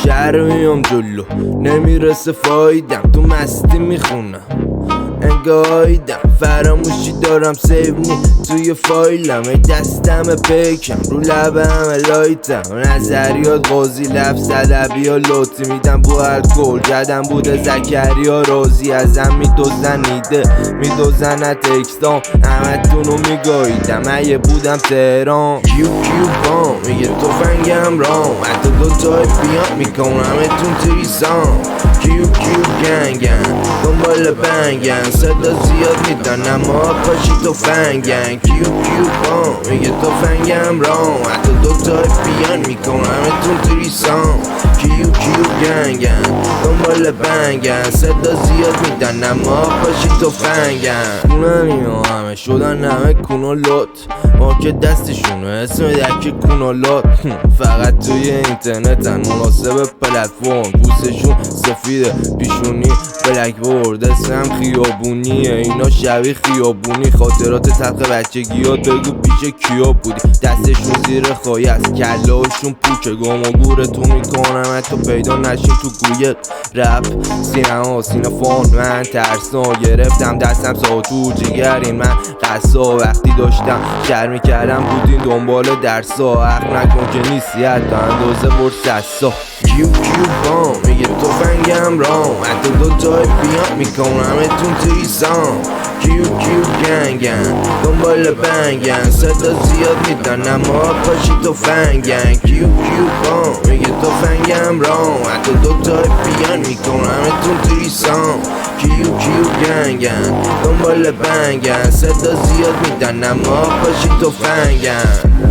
شهر میام جلو نمیرسه فایدم، تو مستی میخونم انگایدم، فراموشی دارم سیونی توی فایلم، ای دستم پیکم رو لبم لایتم، نظریات قاضی لفظ ادبی ها لوتی میدم بو الکل، جدم بوده زکریا رازی ازم میدوزن ایده میدوزن تکستام، همه تونو میگاییدم اگه بودم تهران. کیو بام میگه توفنگم رام، حتی دوتای بیان میکنم اتون تریسان. کیو گنگن دنبال بنگن، صدا زیاد میدن اما پاشی توفنگن. کیو بام میگه توفنگم رام، حتی دوتای بیان میکنم اتون تریسان. کیو گنگن دنبال بنگن، صدا زیاد میدن اما پاشی توفنگن. کونمی ها همه شدن همه کونولوت، ما که دستشونه اسم دک کونولوت، فقط توی اینترنتن مناسب پلتفرم، پوستشون سفیده پیشونی بلک بورد، اسمم خیابونیه اینا شبیه خیابونی، خاطرات تلخ بچگی ها بگو پیش کیا بودی، دستشون زیر خواهی از کلاشون پوچه، گم و گورتو میکنم حتی پیدا نشین تو گوگل رپ سینما سینفون. من ترسا گرفتم دستم ساتو جگرین، من قصا وقتی داشتم شر میکردم بودین دنبال درسا، حق نکن که نیستی حتی اندازه برسسا. کیو بام میگه توفنگم رام، حتی دوتای بیان میکنم اتون تریسان. کیو گنگن دنبال بنگن، صدا زیاد میدن اما پاشی توفنگن. کیو بام میگه توفنگم رام، حتی دوتای بیان میکنم اتون تریسان. کیو گنگن دنبال بنگن، صدا زیاد میدن اما پاشی توفنگن.